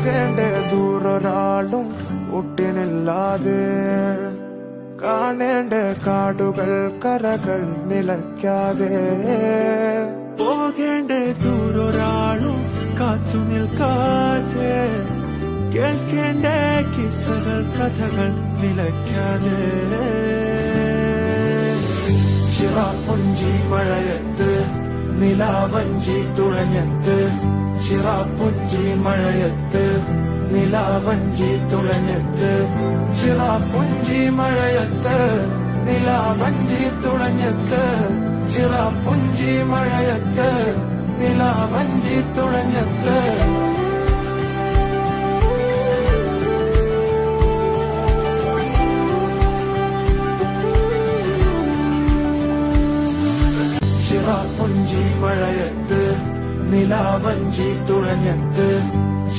പോകേണ്ട ദൂരൊരാളും ഒട്ടിനില്ലാതെ കാണേണ്ട കാടുകൾ കരകൾ നിലയ്ക്കാതെ പോകേണ്ട ദൂരൊരാളും കാത്തു നിൽക്കാതെ കേൾക്കേണ്ട കിസ്സകൾ കഥകൾ നിലയ്ക്കാതെ ചിറാപ്പുഞ്ചി മഴയത്ത് നിലാവഞ്ചി തുഴഞ്ഞത്ത് ചിറാപ്പുഞ്ചി മഴയത്ത് നിലാവഞ്ചി തുഴഞ്ഞത്ത് ചിറാപ്പുഞ്ചി മഴയത്ത് നിലാവഞ്ചി തുഴഞ്ഞത്ത് ചിറാപ്പുഞ്ചി മഴയത്ത് നിലാവഞ്ചി തുഴഞ്ഞത്ത് ചിറാപ്പുഞ്ചി മഴയത്ത് നിലാവഞ്ചി തുഴഞ്ഞത്ത്